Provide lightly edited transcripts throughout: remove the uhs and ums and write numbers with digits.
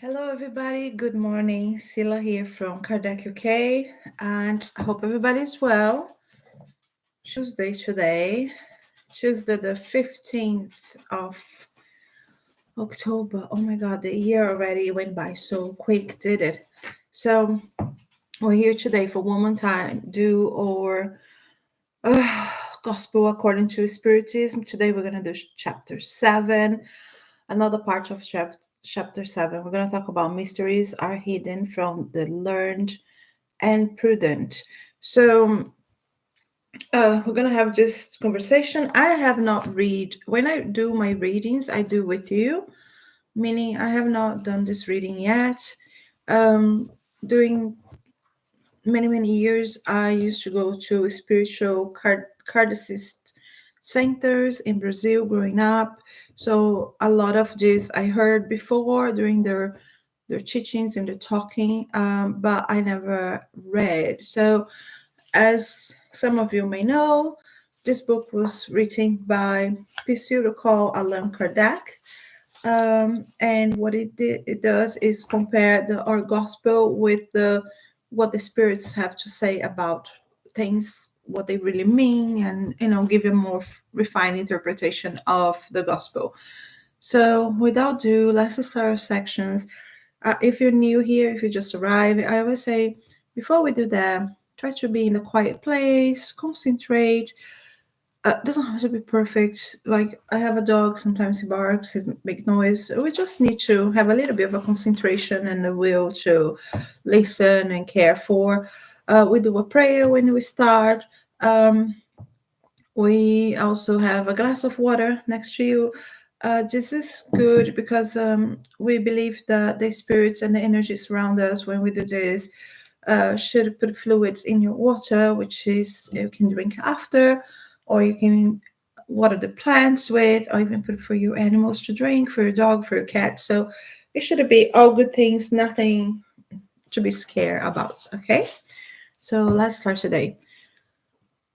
Hello, everybody. Good morning. Sila here from Kardec UK, and I hope everybody's well. Tuesday today, Tuesday the 15th of October. Oh my God, the year already went by so quick, did it? So, we're here today for one more time, do our Gospel according to Spiritism. Today, we're going to do chapter 7. Another part of chapter 7, we're going to talk about mysteries are hidden from the learned and prudent. So we're going to have this conversation. I have not read, when I do my readings, I do with you, meaning I have not done this reading yet. During many years, I used to go to spiritual cardicist centers in Brazil growing up. So a lot of this I heard before during their teachings and the talking, but I never read. So as some of you may know, this book was written by pseudo Allan Kardec. And what it does is compare our gospel with what the spirits have to say about things, what they really mean, and give a more refined interpretation of the gospel. So without ado, let's start our sections. If you're new here, if you just arrived, I always say before we do that, try to be in a quiet place, concentrate. Doesn't have to be perfect. Like I have a dog, sometimes he barks, he make noise. We just need to have a little bit of a concentration and the will to listen and care for. We do a prayer when we start. We also have a glass of water next to you. This is good because we believe that the spirits and the energies around us when we do this should put fluids in your water, which is you can drink after, or you can water the plants with, or even put for your animals to drink, for your dog, for your cat. So it should be all good things, nothing to be scared about. Okay, so let's start today.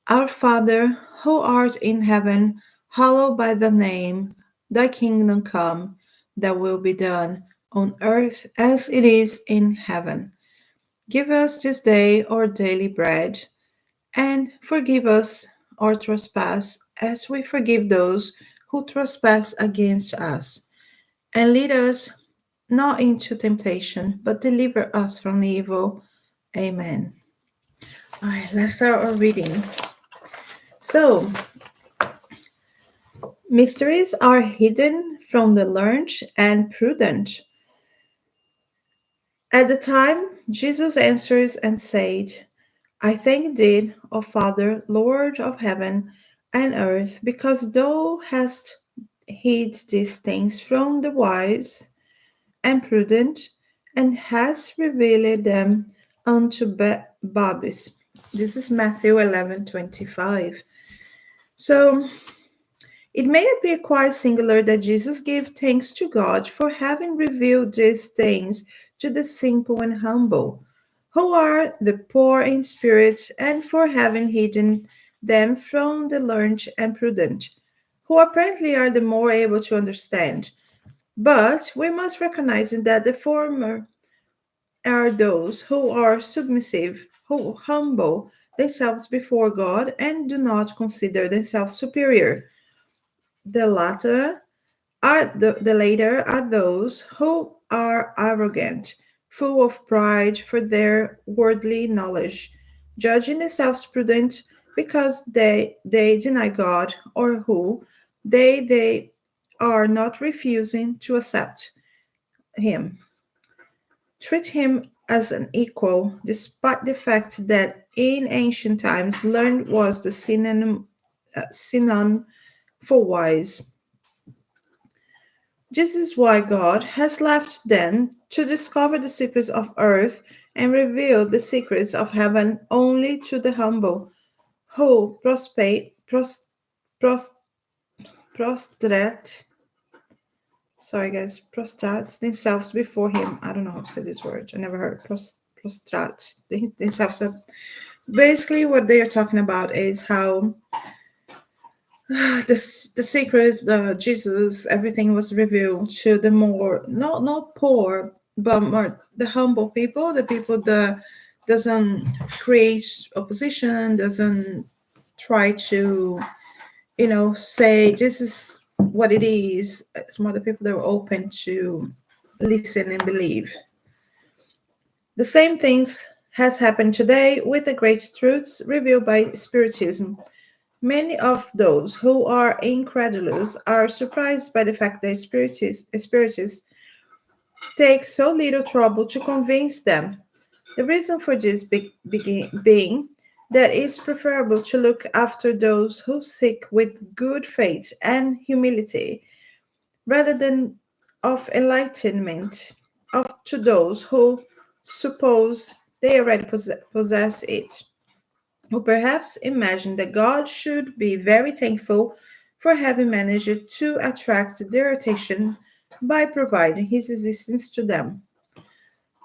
Our Father, who art in heaven, hallowed by thy name. Thy kingdom come, thy will be done, on earth as it is in heaven. Give us this day our daily bread, and forgive us our trespass as we forgive those who trespass against us. And lead us not into temptation, but deliver us from evil. Amen. All right, let's start our reading. So, mysteries are hidden from the learned and prudent. At the time, Jesus answers and said, I thank thee, O Father, Lord of heaven and earth, because thou hast hid these things from the wise and prudent, and hast revealed them unto babes. This is Matthew 11:25. So it may appear quite singular that Jesus gave thanks to God for having revealed these things to the simple and humble, who are the poor in spirit, and for having hidden them from the learned and prudent, who apparently are the more able to understand. But we must recognize that the former are those who are submissive, who humble themselves before God and do not consider themselves superior. The latter the later are those who are arrogant, full of pride for their worldly knowledge, judging themselves prudent because they deny God, or who they are not refusing to accept him. Treat him as an equal, despite the fact that in ancient times learned was the synonym for wise. This is why God has left them to discover the secrets of earth and reveal the secrets of heaven only to the humble, who pros, prostrate, sorry guys, prostrate themselves before Him. I don't know how to say this word. I never heard prostrate themselves. So basically, what they are talking about is how the secrets, the Jesus, everything was revealed to the more not poor, but more the humble people, the people that doesn't create opposition, doesn't try to, say this is what it is. It's more the people that are open to listen and believe. The same things has happened today with the great truths revealed by Spiritism. Many of those who are incredulous are surprised by the fact that spiritists take so little trouble to convince them. The reason for this being that it's preferable to look after those who seek with good faith and humility rather than of enlightenment of to those who suppose they already possess it, who perhaps imagine that God should be very thankful for having managed to attract their attention by providing his existence to them.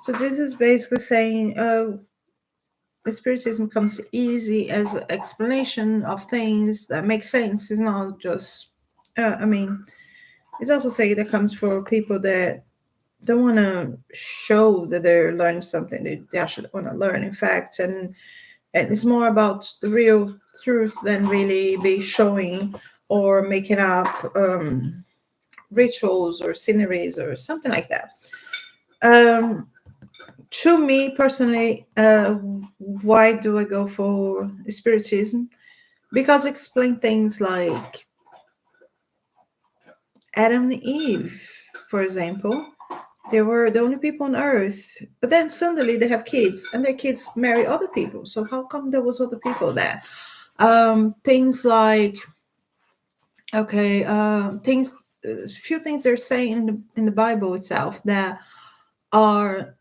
So this is basically saying the spiritism comes easy as an explanation of things that make sense. It's not just, it's also saying that comes for people that don't want to show that they're learning something. They actually want to learn, in fact, and it's more about the real truth than really be showing or making up rituals or sceneries or something like that. Um, to me personally, why do I go for spiritism? Because explain things like Adam and Eve, for example. They were the only people on earth, but then suddenly they have kids, and their kids marry other people. So how come there was other people there? Things like okay, things, a few things they're saying in the Bible itself that are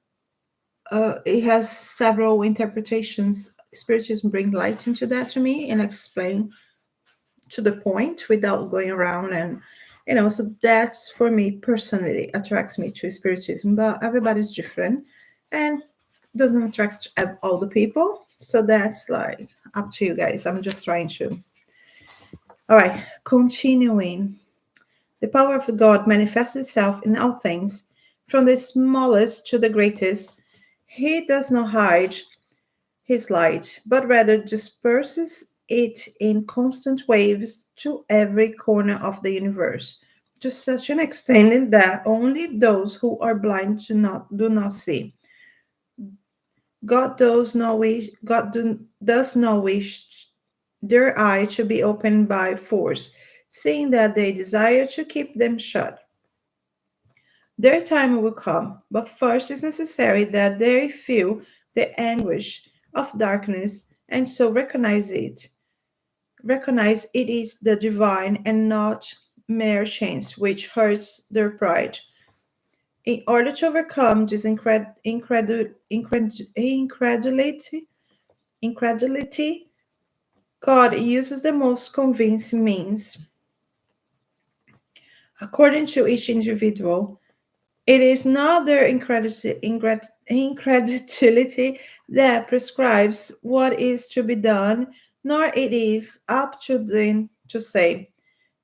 it has several interpretations. Spiritism bring light into that to me and explain to the point without going around and so that's for me personally attracts me to spiritism, but everybody's different and doesn't attract all the people, so that's like up to you guys. I'm just trying to, all right, continuing. The power of God manifests itself in all things, from the smallest to the greatest. He does not hide his light, but rather disperses it in constant waves to every corner of the universe, to such an extent that only those who are blind do not see. God does not wish their eye to be opened by force, seeing that they desire to keep them shut. Their time will come, but first it is necessary that they feel the anguish of darkness and so recognize it is the divine and not mere chance which hurts their pride. In order to overcome this incredulity, God uses the most convincing means. According to each individual, it is not their incredulity that prescribes what is to be done, nor it is up to them to say,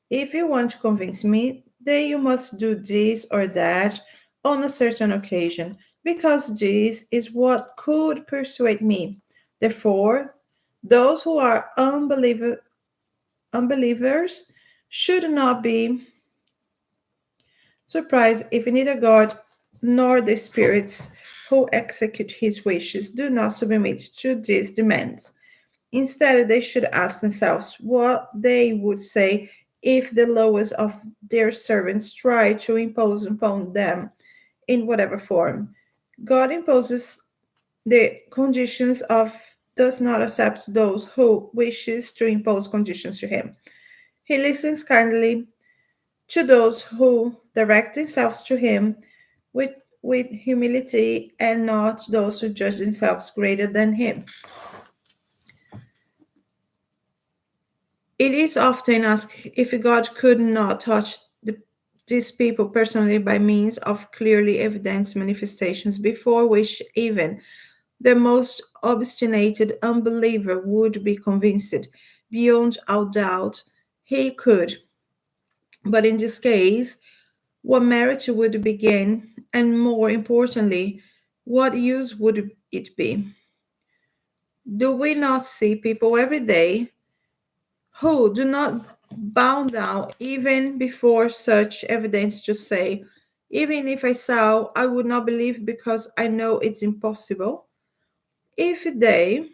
if you want to convince me, then you must do this or that on a certain occasion, because this is what could persuade me. Therefore, those who are unbelievers should not be surprised if neither God nor the spirits who execute his wishes do not submit to these demands. Instead, they should ask themselves what they would say if the lowest of their servants tried to impose upon them in whatever form. God imposes the conditions of does not accept those who wishes to impose conditions to him. He listens kindly to those who direct themselves to him with with humility and not those who judge themselves greater than him. It is often asked if God could not touch these people personally by means of clearly evident manifestations before which even the most obstinate unbeliever would be convinced beyond all doubt he could. But in this case, what merit would begin, and more importantly, what use would it be? Do we not see people every day who do not bow down even before such evidence to say, even if I saw, I would not believe because I know it's impossible? If they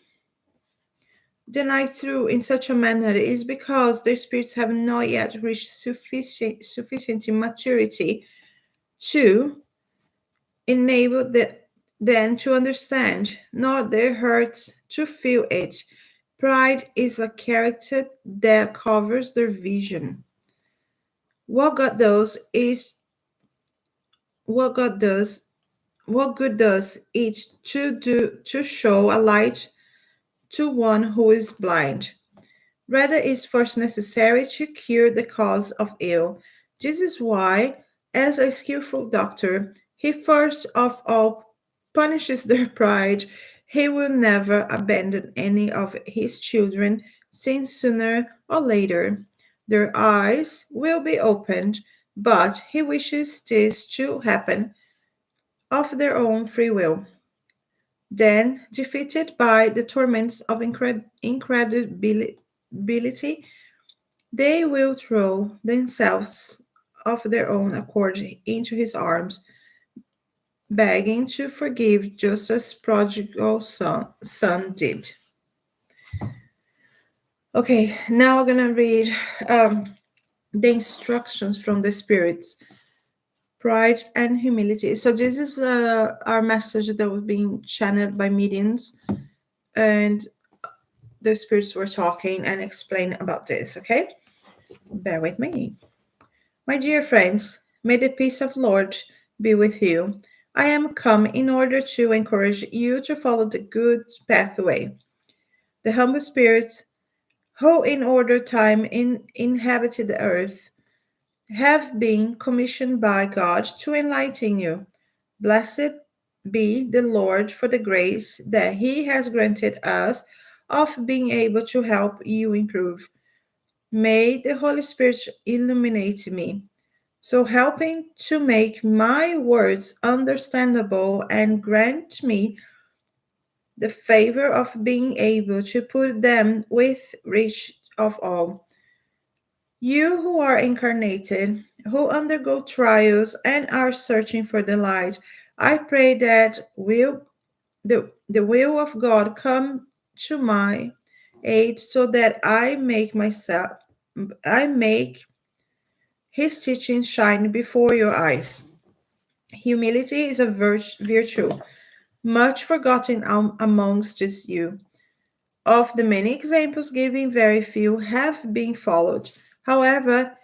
deny through in such a manner, it is because their spirits have not yet reached sufficient maturity to enable them to understand, nor their hearts to feel it. Pride is a character that covers their vision. What God does is what God does, what good does it to show a light to one who is blind? Rather, it is first necessary to cure the cause of ill. This is why, as a skillful doctor, he first of all punishes their pride. He will never abandon any of his children, since sooner or later their eyes will be opened, but he wishes this to happen of their own free will. Then, defeated by the torments of incredibility, they will throw themselves of their own accord into his arms, begging to forgive just as prodigal son did. Okay, now I'm gonna read the instructions from the spirits, pride and humility. So this is our message that was being channeled by mediums, and the spirits were talking and explain about this. Okay, bear with me. My dear friends, may the peace of Lord be with you. I am come in order to encourage you to follow the good pathway. The humble spirits who in order time inhabited the earth have been commissioned by God to enlighten you. Blessed be the Lord for the grace that He has granted us of being able to help you improve. May the Holy Spirit illuminate me, so helping to make my words understandable and grant me the favor of being able to put them with reach of all. You who are incarnated, who undergo trials and are searching for the light, I pray that the will of God come to my aid so that I make his teaching shine before your eyes. Humility is a virtue much forgotten amongst you. Of the many examples given, very few have been followed. However,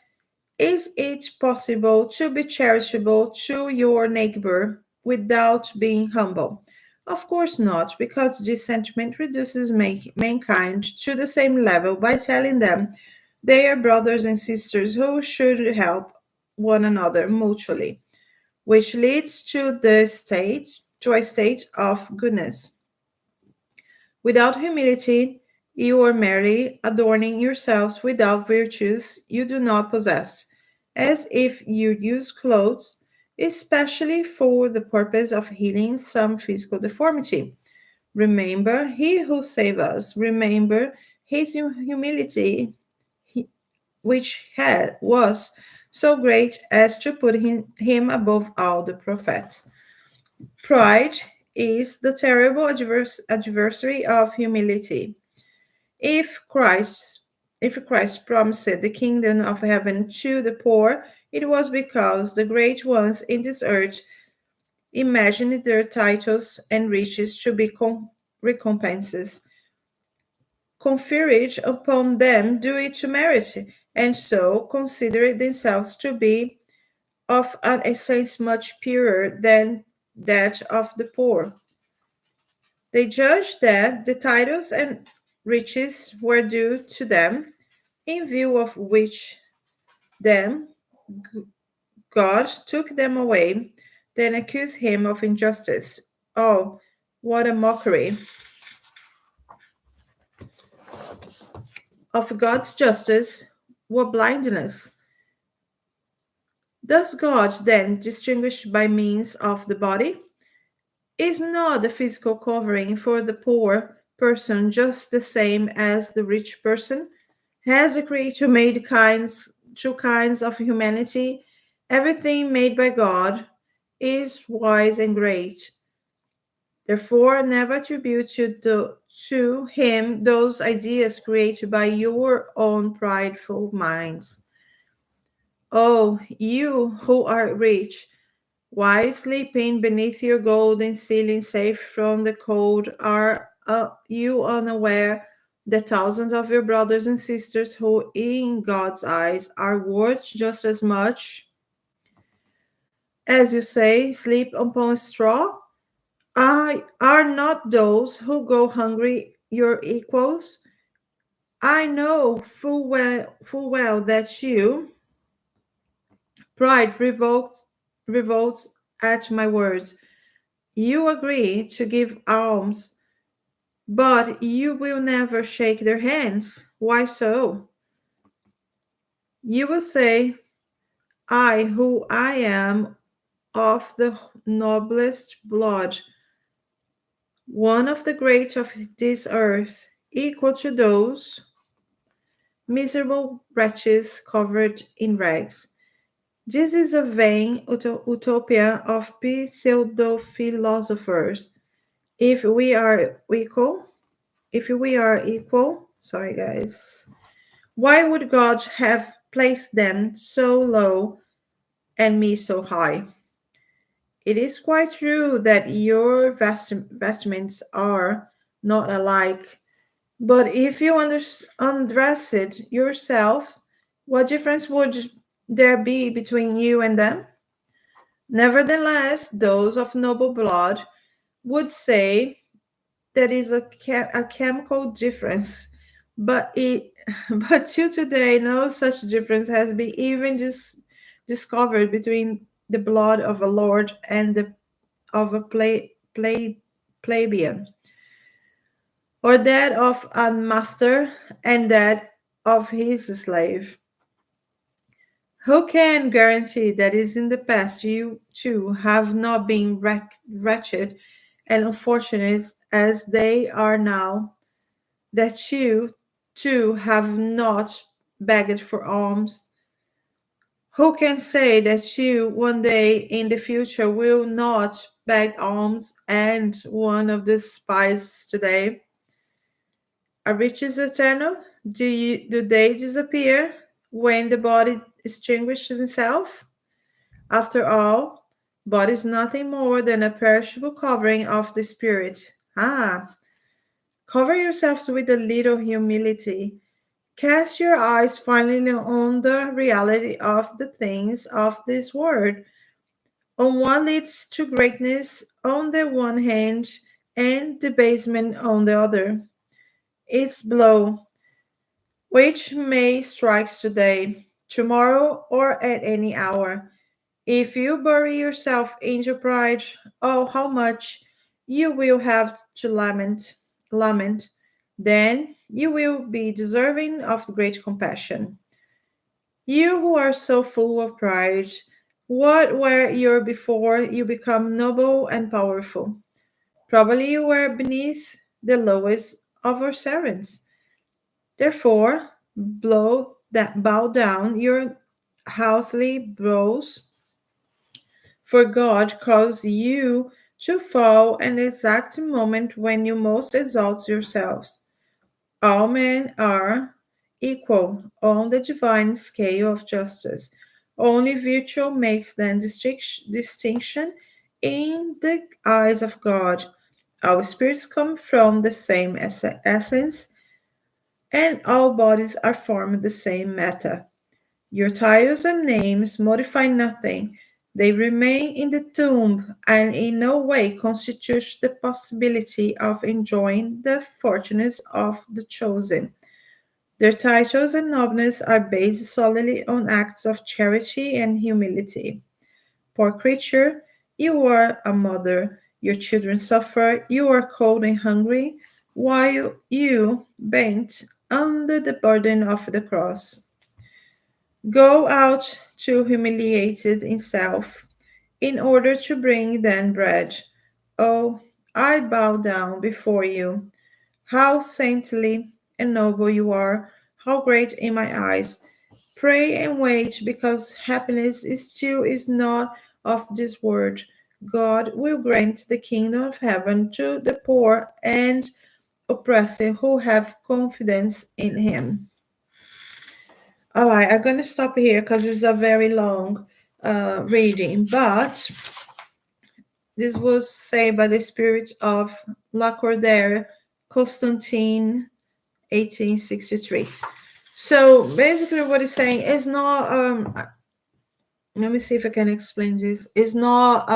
is it possible to be charitable to your neighbor without being humble? Of course not, because this sentiment reduces mankind to the same level by telling them they are brothers and sisters who should help one another mutually, which leads to a state of goodness. Without humility, you are merely adorning yourselves without virtues you do not possess, as if you use clothes, especially for the purpose of healing some physical deformity. Remember he who saved us. Remember his humility, which was so great as to put him above all the prophets. Pride is the terrible adversary of humility. If Christ if Christ promised the kingdom of heaven to the poor, it was because the great ones in this earth imagined their titles and riches to be recompenses conferred upon them due to merit, and so considered themselves to be of an essence much purer than that of the poor. They judged that the titles and riches were due to them, in view of which them God took them away, then accused him of injustice. Oh, what a mockery of God's justice! What blindness! Does God then distinguish by means of the body? Is not the physical covering for the poor person just the same as the rich person? Has the Creator made two kinds of humanity? Everything made by God is wise and great. Therefore, never attribute to Him those ideas created by your own prideful minds. Oh, you who are rich, why sleeping beneath your golden ceiling safe from the cold? Are you unaware that thousands of your brothers and sisters who in God's eyes are worth just as much as you say, sleep upon straw? Are not those who go hungry your equals? I know full well that you, pride revolts at my words. You agree to give alms, but you will never shake their hands. Why so? You will say, I, who I am of the noblest blood, one of the great of this earth, equal to those miserable wretches covered in rags. This is a vain utopia of pseudo philosophers. If we are equal, if we are equal, sorry guys, why would God have placed them so low and me so high? It is quite true that your vestments are not alike, but if you undress it yourselves, what difference would there be between you and them? Nevertheless, those of noble blood would say that is a chemical difference, but it but till today no such difference has been even discovered between the blood of a lord and the of a plebeian, or that of a master and that of his slave. Who can guarantee that is in the past you too have not been wretched and unfortunate as they are now, that you too have not begged for alms? Who can say that you one day in the future will not beg alms and one of the spies today? Are riches eternal? Do they disappear when the body extinguishes itself? After all, body is nothing more than a perishable covering of the spirit. Ah, cover yourselves with a little humility. Cast your eyes finally on the reality of the things of this world, on what leads to greatness on the one hand and debasement on the other. Its blow, which may strike today, tomorrow, or at any hour. If you bury yourself in your pride, oh, how much you will have to lament. Then you will be deserving of great compassion. You who are so full of pride, what were you before you become noble and powerful? Probably you were beneath the lowest of our servants. Therefore, bow down your housely brows, for God calls you to fall at the exact moment when you most exalt yourselves. All men are equal on the divine scale of justice. Only virtue makes them distinction in the eyes of God. Our spirits come from the same essence, and all bodies are formed the same matter. Your titles and names modify nothing. They remain in the tomb and in no way constitute the possibility of enjoying the fortunes of the chosen. Their titles and nobleness are based solely on acts of charity and humility. Poor creature, you are a mother. Your children suffer. You are cold and hungry, while you bent under the burden of the cross. Go out to humiliated in self, in order to bring them bread. Oh, I bow down before you. How saintly and noble you are, how great in my eyes. Pray and wait, because happiness still is not of this world. God will grant the kingdom of heaven to the poor and oppressed who have confidence in him. All right, I'm going to stop here because it's a very long reading, but this was said by the spirit of Lacordaire, Constantine, 1863. So basically, what it's saying is not. Let me see if I can explain this. It's not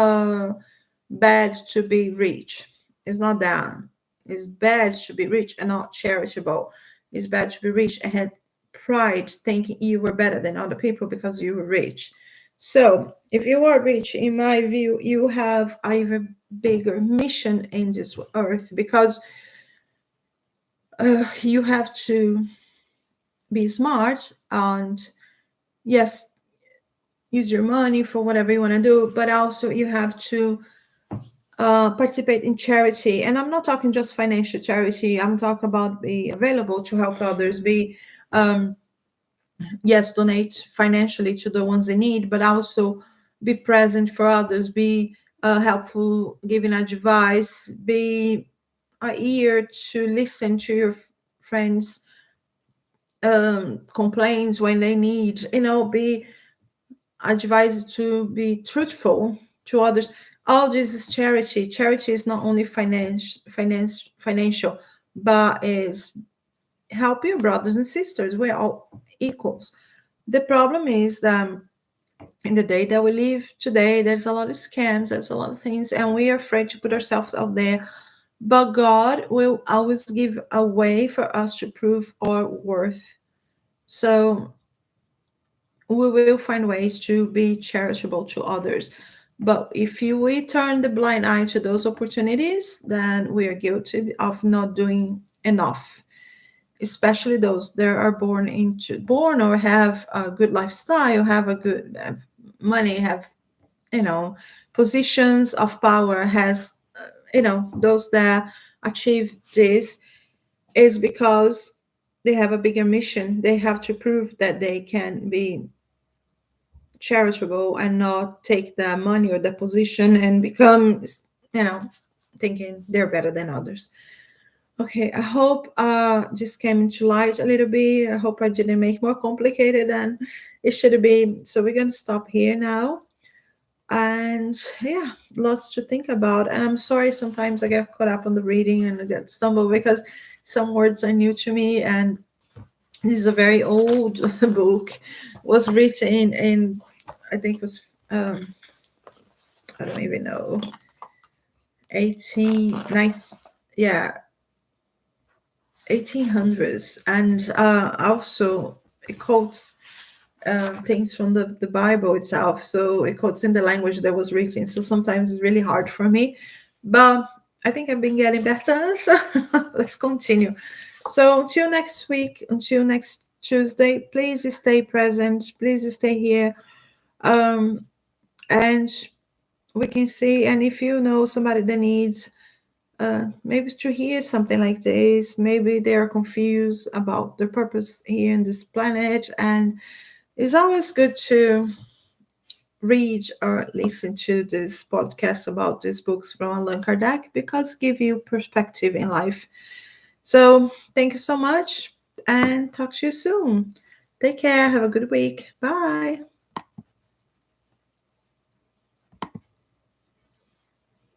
bad to be rich. It's not that. It's bad to be rich and not charitable. It's bad to be rich and had pride, thinking you were better than other people because you were rich. So, if you are rich, in my view, you have a even bigger mission in this earth, because you have to be smart and, yes, use your money for whatever you want to do, but also you have to participate in charity. And I'm not talking just financial charity, I'm talking about be available to help others, be, um, yes, donate financially to the ones in need, but also be present for others, be helpful, giving advice, be a ear to listen to your friends complaints when they need, be advised to be truthful to others. All this is charity. Charity is not only financial, but is help your brothers and sisters. We're all equals. The problem is that in the day that we live today, there's a lot of scams, there's a lot of things, and we are afraid to put ourselves out there. But God will always give a way for us to prove our worth. So we will find ways to be charitable to others. But if we turn the blind eye to those opportunities, then we are guilty of not doing enough. Especially those that are born or have a good lifestyle, have a good money, have you know positions of power, has those that achieve this is because they have a bigger mission. They have to prove that they can be charitable and not take the money or the position and become, you know, thinking they're better than others. Okay, I hope this came into light a little bit. I hope I didn't make more complicated than it should be. So we're gonna stop here now. And yeah, lots to think about. And I'm sorry sometimes I get caught up on the reading and I get stumbled because some words are new to me, and this is a very old book. Was written in I think it was I don't even know 1890, yeah, 1800s, and also it quotes things from the Bible itself. So it quotes in the language that was written. So sometimes it's really hard for me, but I think I've been getting better. So let's continue. So until next week, until next Tuesday, please stay present. Please stay here. And we can see, and if you know somebody that needs maybe to hear something like this, maybe they are confused about their purpose here in this planet, and it's always good to read or listen to this podcast about these books from Allan Kardec, because give you perspective in life. So thank you so much, and talk to you soon. Take care. Have a good week. Bye.